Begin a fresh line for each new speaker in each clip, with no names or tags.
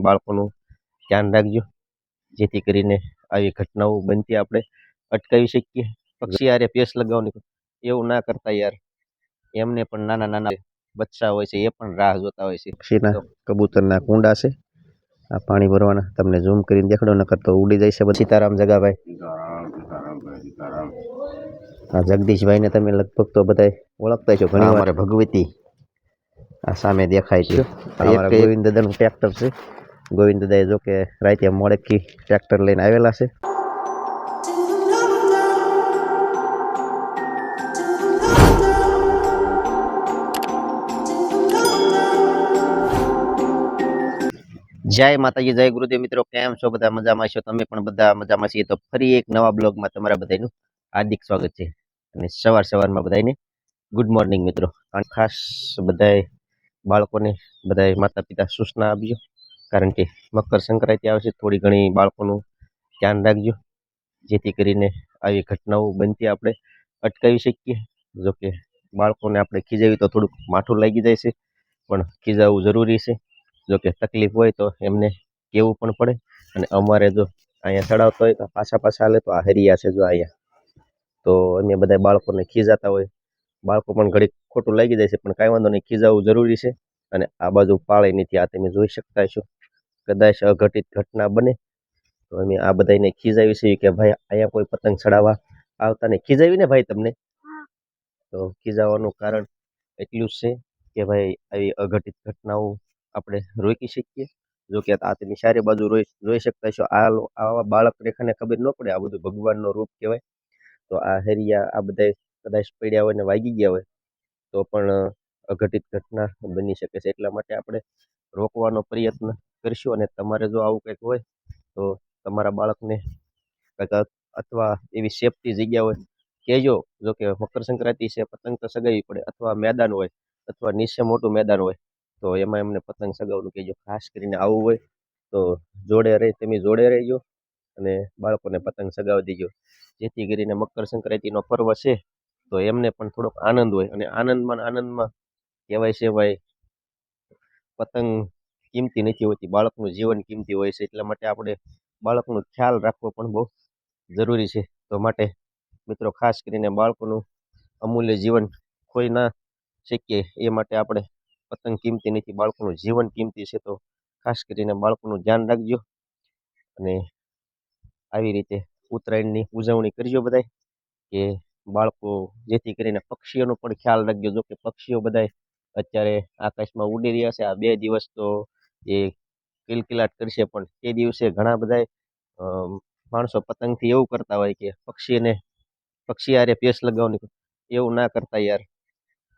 બાળકોનું ધ્યાન રાખજો, જેથી કરીને આવી ઘટનાઓ બનતી આપણે અટકાવી શકીએ. પક્ષી હારે પેસ લગાવવાની એવું ના કરતા યાર, એમને પણ નાના નાના બચ્ચા હોય છે, એ પણ રાહ જોતા હોય છે. પક્ષીના કબૂતરના કુંડા છે, આ પાણી ભરવાના. તમને ઝૂમ કરીને દેખાડો, નકર તો ઉડી જાય છે. પછી સીતારામ જગાભાઈ, આ જગદીશભાઈને તમે લગભગ તો બધા ઓળખતા છો ઘણી વાર. ભગવતી આ સામે દેખાય છે, એક ગોવિંદ દાદાનું ટ્રેક્ટર છે. ગોવિંદ દાદાએ જો કે રાતે મોડેકથી ટ્રેક્ટર લઈને આવેલા છે. જય માતાજી, જય ગુરુદેવ. મિત્રો કેમ છો? બધા મજામાં છો? તમે પણ બધા મજામાં છીએ? તો ફરી એક નવા બ્લોગમાં તમારા બધાનું હાર્દિક સ્વાગત છે. અને સવારમાં બધાને ગુડ મોર્નિંગ મિત્રો. ખાસ બધાય બાળકોને બધાય માતા પિતા સૂચના આપજો, કારણ કે મકર સંક્રાંતિ આવશે. થોડી ઘણી બાળકોનું ધ્યાન રાખજો, જેથી કરીને આવી ઘટનાઓ બનતી આપણે અટકાવી શકીએ. જોકે બાળકોને આપણે ખીજાવી તો થોડુંક માઠું લાગી જાય છે, પણ ખીજાવવું જરૂરી છે. જોકે તકલીફ હોય તો એમને કેવું પણ પડે. અને અમારે જો અહીંયા ચડાવતો હોય તો પાછા હાલે. તો આ હરિયા છે જો અહીંયા, તો અમે બધા બાળકોને ખીજાતા હોય. બાળકો પણ ઘડીક ખોટું લાગી જાય છે, પણ કાંઈ વાંધો નહીં, ખીજાવવું જરૂરી છે. અને આ બાજુ પાળે નથી, આ તમે જોઈ શકતા છો. કદાચ અઘટિત ઘટના બને તો અમે આ બધાને ખીજાવી છીએ કે ભાઈ અહીંયા કોઈ પતંગ ચડાવવા આવતા નહીં. ખીજાવીને ભાઈ તમને, તો ખીજાવાનું કારણ એટલું જ છે કે ભાઈ આવી અઘટિત ઘટનાઓ આપણે રોકી શકીએ. જો કે આ તમે ચારે બાજુ જોઈ શકતા છો. આવા બાળક રેખાને ખબર ન પડે આ બધું ભગવાનનો રૂપ કહેવાય. તો આ હરિયા આ બધા કદાચ પડ્યા હોય ને વાગી ગયા હોય તો પણ અઘટિત ઘટના બની શકે છે. એટલા માટે આપણે રોકવાનો પ્રયત્ન કરશું. અને તમારે જો આવું કંઈક હોય તો તમારા બાળકને કંઈક અથવા એવી સેફટી જગ્યા હોય કહેજો. જો કે મકર સંક્રાંતિ છે, પતંગ તો સગાવી પડે. અથવા મેદાન હોય, અથવા નીચે મોટું મેદાન હોય તો એમાં એમને પતંગ સગાવવાનું કહેજો. ખાસ કરીને આવું હોય તો તમે જોડે રહેજો અને બાળકોને પતંગ સગાવી દેજો, જેથી કરીને મકર સંક્રાંતિનો પર્વ છે તો એમને પણ થોડોક આનંદ હોય. અને આનંદમાં કહેવાય છે ભાઈ, પતંગ કિંમતી નથી હોતી, બાળકનું જીવન કિંમતી હોય છે. એટલા માટે આપણે બાળકનો ખ્યાલ રાખવો પણ બહુ જરૂરી છે. તો માટે મિત્રો, ખાસ કરીને બાળકોનું અમૂલ્ય જીવન ખોઈ ના શકીએ એ માટે આપણે પતંગ કિંમતી નથી, બાળકોનું જીવન કિંમતી છે. તો ખાસ કરીને બાળકોનું ધ્યાન રાખજો. અને આવી રીતે ઉત્તરાયણની ઉજવણી કરજો બધાય, કે બાળકો, જેથી કરીને પક્ષીઓનો પણ ખ્યાલ રાખજો. જો કે પક્ષીઓ બધાય અત્યારે આકાશમાં ઉડી રહ્યા છે. આ 2 દિવસ તો એ કિલકિલાટ કરશે, પણ તે દિવસે ઘણા બધા માણસો પતંગથી એવું કરતા હોય કે પક્ષી હારે પેસ લગાવવાની એવું ના કરતા યાર,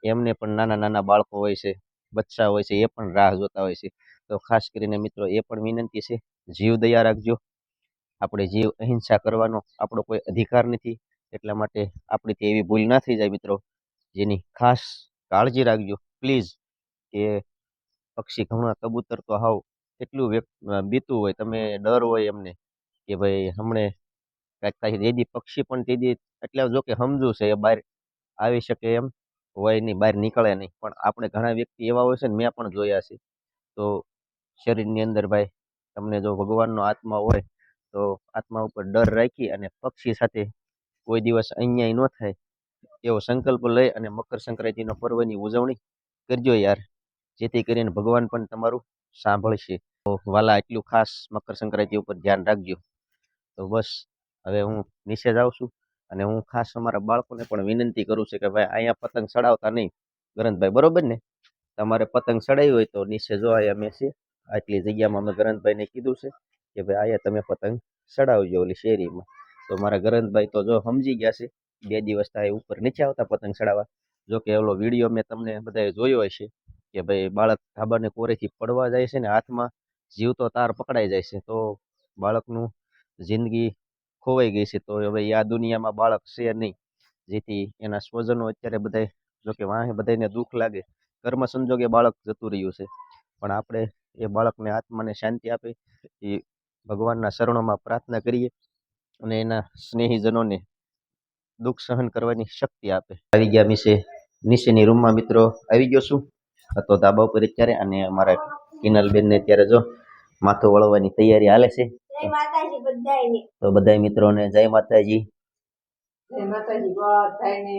એમને પણ નાના નાના બાળકો હોય છે, બચ્ચા હોય છે, એ પણ રાહ જોતા હોય છે. તો ખાસ કરીને મિત્રો એ પણ વિનંતી છે, જીવ દયા રાખજો. આપણે જીવ અહિંસા કરવાનો આપણો કોઈ અધિકાર નથી. એટલા માટે આપણીથી એવી ભૂલ ના થઈ જાય મિત્રો, જેની ખાસ કાળજી રાખજો પ્લીઝ. કે પક્ષી ઘણા કબૂતર તો હાવ કેટલું બીતું હોય, તમે ડર હોય એમને કે ભાઈ હમણે કાંઈક થાય. જેથી પક્ષી પણ તેદી એટલે જો કે સમજુ છે, એ બહાર આવી શકે એમ હોય નહીં, બહાર નીકળે નહીં. પણ આપણે ઘણા વ્યક્તિ એવા હોય છે ને, મેં પણ જોયા છે. તો શરીરની અંદર ભાઈ તમને જો ભગવાનનો આત્મા હોય તો આત્મા ઉપર ડર રાખી અને પક્ષી સાથે કોઈ દિવસ અન્યાય ન થાય એવો સંકલ્પ લઈ અને મકર સંક્રાંતિનો પર્વની ઉજવણી કરજો યાર, જેથી કરીને ભગવાન પણ તમારું સાંભળશે. તો વાલા, એટલું ખાસ મકર સંક્રાંતિ ઉપર ધ્યાન રાખજો. તો બસ હવે હું નીચે જાઉં છું. અને હું ખાસ અમારા બાળકોને પણ વિનંતી કરું છું કે ભાઈ અહીંયા પતંગ ચડાવતા નહીં. ગરંતભાઈ બરોબર ને? તમારે પતંગ ચડાવી હોય તો નીચે જો અહીંયા મેં છે આટલી જગ્યામાં અમે ગરંતભાઈને કીધું છે કે ભાઈ અહીંયા તમે પતંગ ચડાવજો ઓલી શેરીમાં. તો મારા ગરંતભાઈ તો જો સમજી ગયા છે. 2 દિવસ થાય ઉપર નીચે આવતા પતંગ ચડાવવા. જો કે ઓલો વિડીયો મેં તમને બધાએ જોયો હશે કે ભાઈ બાળક ધાબાને કોરેથી પડવા જાય છે ને હાથમાં જીવતો તાર પકડાઈ જાય છે. તો બાળકનું જિંદગી ખોવાઈ ગઈ છે. તો હવે આ દુનિયામાં બાળક છે નહીં, જેથી એના સ્વજનો અત્યારે બધા, જોકે વાંહે બધાને દુઃખ લાગે, કર્મ સંજોગે બાળક જતું રહ્યું છે. પણ આપણે એ બાળકને આત્માને શાંતિ આપે એ ભગવાનના શરણોમાં પ્રાર્થના કરીએ અને એના સ્નેહીજનોને દુઃખ સહન કરવાની શક્તિ આપે. આવી ગયા નીચેની રૂમમાં મિત્રો આવી ગયો છું, તો ધાબા ઉપર અત્યારે. અને અમારા કિનલબેનને અત્યારે જો માથું વળવાની તૈયારી હાલે છે.
જય માતાજી બધાયને.
તો બધા મિત્રોને જય માતાજી.
જય માતાજી બધાયને.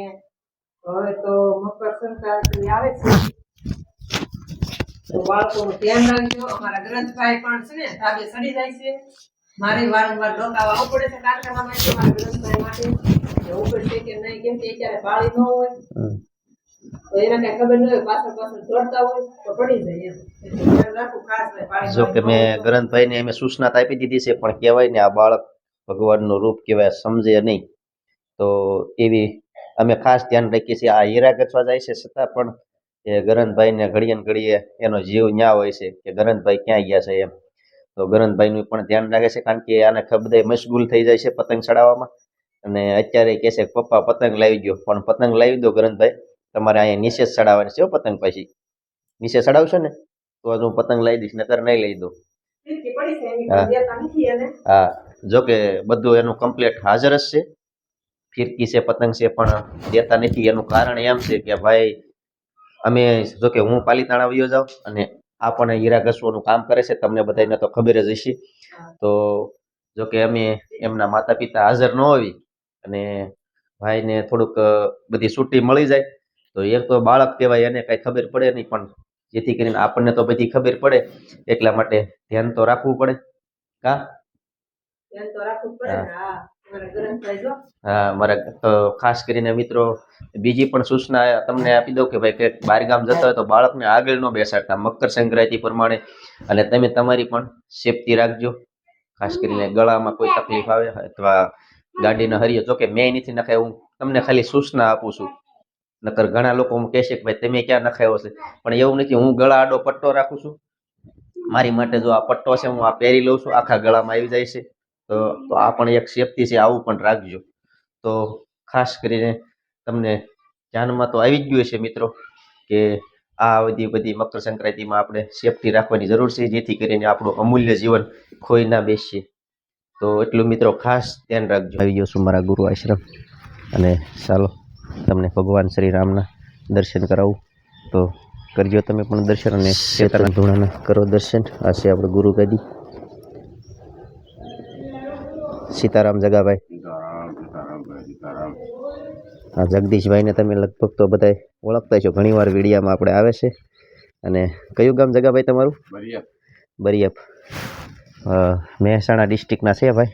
હવે તો મકર સંક્રાંતિ આવે છે તો બાળકોનું ધ્યાન રાખજો. અમારા ગ્રંથભાઈ પણ છે ને ધાબે ચડી જાય છે. મારે વારંવાર ડોકાવા આવવું પડે છે કારખાના માટે મારા ગ્રંથભાઈ માટે જવું પડશે કે નહીં, કેમ કે અત્યારે પાળી ન હોય તો એને કઈ ખબર ન હોય, પાછળ પાછળ દોડતા હોય તો પડી જાય એમ. એટલે ધ્યાન રાખવું ખાસ હોય પાળી.
જો કે મેં ગ્રંથભાઈને અમે સૂચના તો આપી દીધી છે, પણ કહેવાય ને આ બાળક ભગવાનનું રૂપ કહેવાય, સમજે નહીં. તો એવી અમે ખાસ ધ્યાન રાખીએ છીએ. આ હીરા ગચવા જાય છે છતાં પણ એ ગરંતભાઈને ઘડીએ ને ઘડીએ એનો જીવ ન્યા હોય છે કે ગરંતભાઈ ક્યાં ગયા છે એમ. તો ગરંતભાઈનું પણ ધ્યાન રાખે છે, કારણ કે આને બધા મશગુલ થઈ જાય છે પતંગ ચડાવવામાં. અને અત્યારે કહે છે કે પપ્પા પતંગ લાવી દો, પણ પતંગ લાવી દો ગરંતભાઈ, તમારે અહીંયા નીચે જ ચડાવવાની છે પતંગ. પછી નીચે ચડાવશો ને તો હું પતંગ લાવી દઈશ, નકર નહીં લઈ દઉં. હા, જો કે બધું એનું કમ્પ્લીટ હાજર જ છે, ફિરકી છે, પતંગ છે, પણ દેતા નથી. એનું કારણ એમ છે કે ભાઈ અમે જો કે હું પાલીતાણા વયો જાઉં અને આ પણ હીરા ઘસવાનું કામ કરે છે, તમને બધાને તો ખબર જ હશે. તો જો કે અમે એમના માતા પિતા હાજર ન હોવી અને ભાઈને થોડુંક બધી છૂટી મળી જાય તો એક તો બાળક કહેવાય, એને કાંઈ ખબર પડે નહીં, પણ જેથી કરીને આપણને તો બધી ખબર પડે, એટલા માટે ધ્યાન તો રાખવું પડે. કા
ધ્યાન તો રાખવું પડે ને.
હા, મારા ખાસ કરીને મિત્રો બીજી પણ સૂચના તમને આપી દઉં કે ભાઈ કે બહાર ગામ જતા હોય તો બાળકને આગળ ન બેસાડતા મકર સંક્રાંતિ પ્રમાણે, અને તમે તમારી પણ સેફટી રાખજો. ખાસ કરીને ગળામાં કોઈ તકલીફ આવે અથવા ગાડીને હરીએ, જો કે મેં નથી નખાય, હું તમને ખાલી સૂચના આપું છું. નકર ઘણા લોકો કહેશે કે ભાઈ તમે ક્યાં નખાયો છે, પણ એવું નથી. હું ગળા આડો પટ્ટો રાખું છું. મારી માટે જો આ પટ્ટો છે, હું આ પહેરી લઉં છું, આખા ગળામાં આવી જાય છે. તો આ પણ એક સેફટી છે, આવું પણ રાખજો. તો ખાસ કરીને તમને ધ્યાનમાં તો આવી જ ગયું છે મિત્રો કે આ બધી મકર સંક્રાંતિમાં આપણે સેફટી રાખવાની જરૂર છે, જેથી કરીને આપણું અમૂલ્ય જીવન ખોઈ ના બેસીએ. તો એટલું મિત્રો ખાસ ધ્યાન રાખજો. આવી ગયો છું મારા ગુરુ આશ્રમ, અને ચાલો તમને ભગવાન શ્રી રામના દર્શન કરાવું. તો કરજો તમે પણ દર્શન, અને સીતારામ ધૂણાના કરો દર્શન. આ છે આપણે ગુરુ ગાદી. સીતારામ જગાભાઈ. હા, જગદીશભાઈને તમે લગભગ તો બધા ઓળખતા છો, ઘણી વાર વિડીયામાં આપણે આવે છે. અને કયું ગામ જગાભાઈ તમારું? બરિયપ. મહેસાણા ડિસ્ટ્રિક્ટના છે ભાઈ.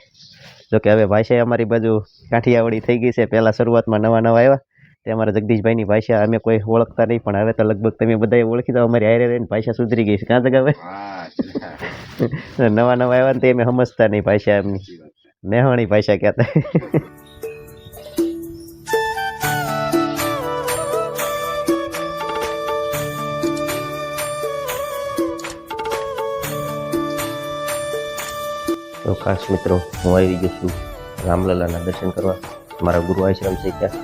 જોકે હવે ભાષા અમારી બાજુ કાઠિયાવાડી થઈ ગઈ છે. પહેલાં શરૂઆતમાં નવા આવ્યા તે અમારા જગદીશભાઈની ભાષા અમે કોઈ ઓળખતા નહીં, પણ હવે તો લગભગ તમે બધા ઓળખી દો. અમારી હારે રહીને ભાષા સુધરી ગઈ છે. ક્યાં જગાભાઈ? નવા આવ્યા ને તે અમે સમજતા નહીં ભાષા એમની. મેહાણી ભાષા કહેતા. તો ખાસ મિત્રો હું આવી ગયો છું રામલલાના દર્શન કરવા. મારા ગુરુ આશ્રમ છે ત્યાં,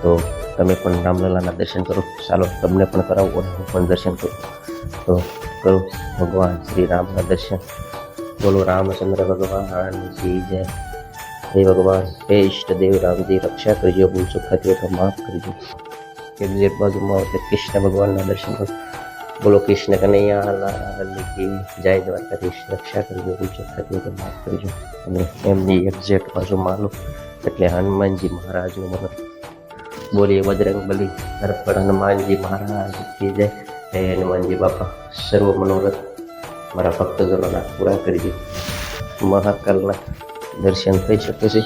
તો તમે પણ રામલલાના દર્શન કરો. ચાલો તમને પણ કરાવું અને હું પણ દર્શન કરું. તો કરું ભગવાન શ્રી રામના દર્શન. બોલો રામચંદ્ર ભગવાન જી જય. હે ભગવાન, હે ઈષ્ટદેવ રામજી, રક્ષા કરજો, ભૂલ ચૂક થતી હોય તો માફ કરજો. કે જે બાજુમાં આવતે કૃષ્ણ ભગવાનના દર્શન કરો. બોલો કૃષ્ણ કનૈયા લાલ કી જય. દ્વારકાધીશ, રક્ષા કરજો, ભૂલ ચૂક થતી હોય તો માફ કરજો. અને એમની એક્ઝેક્ટ બાજુમાં આલો એટલે હનુમાનજી મહારાજનું મને બોલીએ બજરંગ બલી હરપડ હનુમાનજી મહારાજ કી જય. હે હનુમાનજી બાપા, સર્વ મનોરથ મારા ભક્તજનોના પૂરા કરજો. મહાકાલના દર્શન થઈ શકે છે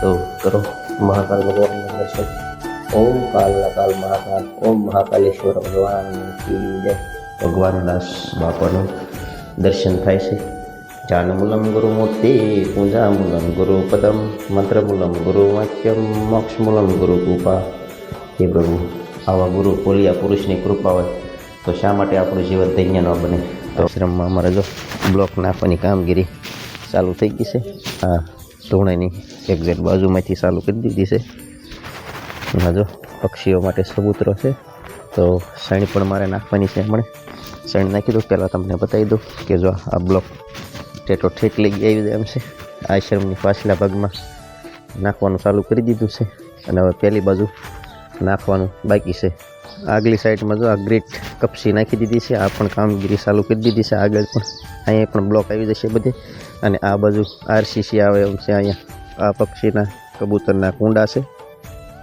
તો કરો મહાકાલ ભગવાનના દર્શન. ઓમ કાલના કાલ મહાકાલ, ઓમ મહાકાલેશ્વર ભગવાન કી જય. ભગવાન દાસ બાપાનું દર્શન થાય છે. જાનમૂલમ ગુરુમૂર્તિ, પૂજામૂલમ ગુરુપદમ, મંત્રમૂલમ ગુરુવાક્યમ, મોક્ષમૂલમ ગુરુ કૃપા. હે પ્રભુ, આવા ગુરુ પોલિયા પુરુષની કૃપા હોય તો શા માટે આપણું જીવન ધન્ય ન બને? તો આશ્રમમાં અમારે જો બ્લોક નાખવાની કામગીરી ચાલુ થઈ ગઈ છે. આ ધૂણાની એક્ઝેક્ટ બાજુમાંથી ચાલુ કરી દીધી છે. એમાં જો પક્ષીઓ માટે કબૂતરો છે, તો શણ પણ મારે નાખવાની છે. હમણાં શણ નાખી દઉં. પહેલાં તમને બતાવી દઉં કે જો આ બ્લોક ટેટો ઠેક લઈ આવી એમ છે. આશ્રમની પાછલા ભાગમાં નાખવાનું ચાલુ કરી દીધું છે, અને હવે પહેલી બાજુ નાખવાનું બાકી છે. આગલી સાઈડમાં જો આ ગ્રીટ કપસી નાખી દીધી છે. આ પણ કામગીરી ચાલુ કરી દીધી છે આગળ પણ. અહીંયા પણ બ્લોક આવી જશે બધે. અને આ બાજુ આરસીસી આવે એમ છે. અહીંયા આ પક્ષીના કબૂતરના કુંડા છે,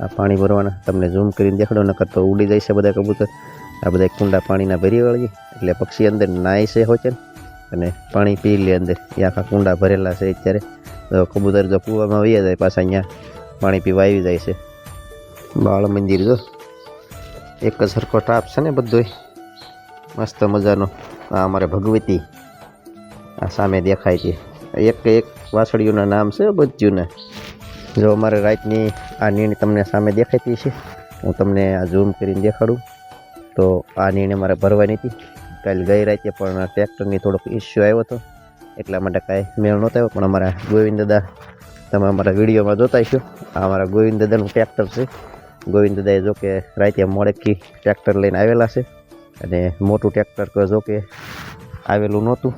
આ પાણી ભરવાના. તમને ઝૂમ કરીને દેખાડો, નકર તો ઉડી જાય છે બધા કબૂતર. આ બધા કુંડા પાણીના ભરી વળીએ એટલે પક્ષી અંદર નાય છે હોય છે અને પાણી પી લે અંદર. એ આખા કુંડા ભરેલા છે અત્યારે. તો કબૂતર જો કૂવામાં વહી જાય પાછા અહીંયા પાણી પીવા આવી જાય છે. બાળ મંદિર જો એક જ સરખો ટાપ છે ને બધોય મસ્ત મજાનો. આ અમારે ભગવતી આ સામે દેખાય છે. એક વાસળીઓના નામ છે બધુંના. જો અમારે રાતની આ નીણ તમને સામે દેખાતી છે. હું તમને આ ઝૂમ કરીને દેખાડું તો આ નીણ મારે ભરવાની હતી. કાલે ગઈ રાતે પણ ટ્રેક્ટરની થોડોક ઇસ્યુ આવ્યો હતો એટલા માટે કાંઈ મેળ નહોતો આવ્યો. પણ અમારા ગોવિંદ દાદા તમે અમારા વિડીયોમાં જોતા છો. આ અમારા ગોવિંદ દાદાનું ટ્રેક્ટર છે. ગોવિંદ દાદાએ જો કે રાતે મોડેકથી ટ્રેક્ટર લઈને આવેલા છે અને મોટું ટ્રેક્ટર જો કે આવેલું નહોતું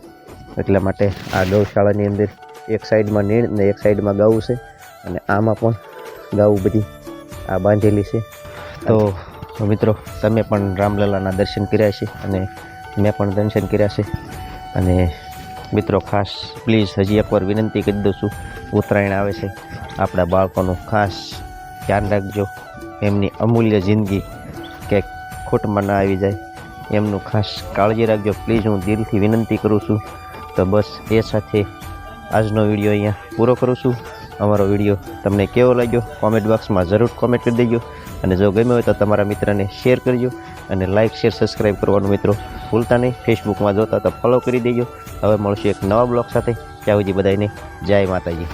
એટલા માટે આ ગૌશાળાની અંદર એક સાઈડમાં નીણ ને એક સાઈડમાં ગાવું છે અને આમાં પણ ગાવું બધી આ બાંધેલી છે. તો મિત્રો તમે પણ રામલલાના દર્શન કર્યા છે અને મેં પણ દર્શન કર્યા છે. અને મિત્રો ખાસ પ્લીઝ હજી એકવાર વિનંતી કરી દઉં છું, ઉત્તરાયણ આવે છે, આપણા બાળકોનું ખાસ ધ્યાન રાખજો. એમની અમૂલ્ય જિંદગી કે ખોટમાં ના આવી જાય એમનું ખાસ કાળજી રાખજો પ્લીઝ. હું દિલથી વિનંતી કરું છું. તો બસ એ સાથે આજનો વિડીયો અહીંયા પૂરો કરું છું. અમારો વિડીયો તમને કેવો લાગ્યો કોમેન્ટ બોક્સમાં જરૂર કોમેન્ટ કરી દેજો. અને જો ગમ્યો હોય તો તમારા મિત્રને શેર કરજો અને લાઇક શેર સબસ્ક્રાઈબ કરવાનું મિત્રો ભૂલતા નહીં. ફેસબુકમાં જોતા તો ફોલો કરી દેજો. હવે મળશું એક નવા બ્લોગ સાથે. ત્યાં સુધી બધાને જય માતાજી.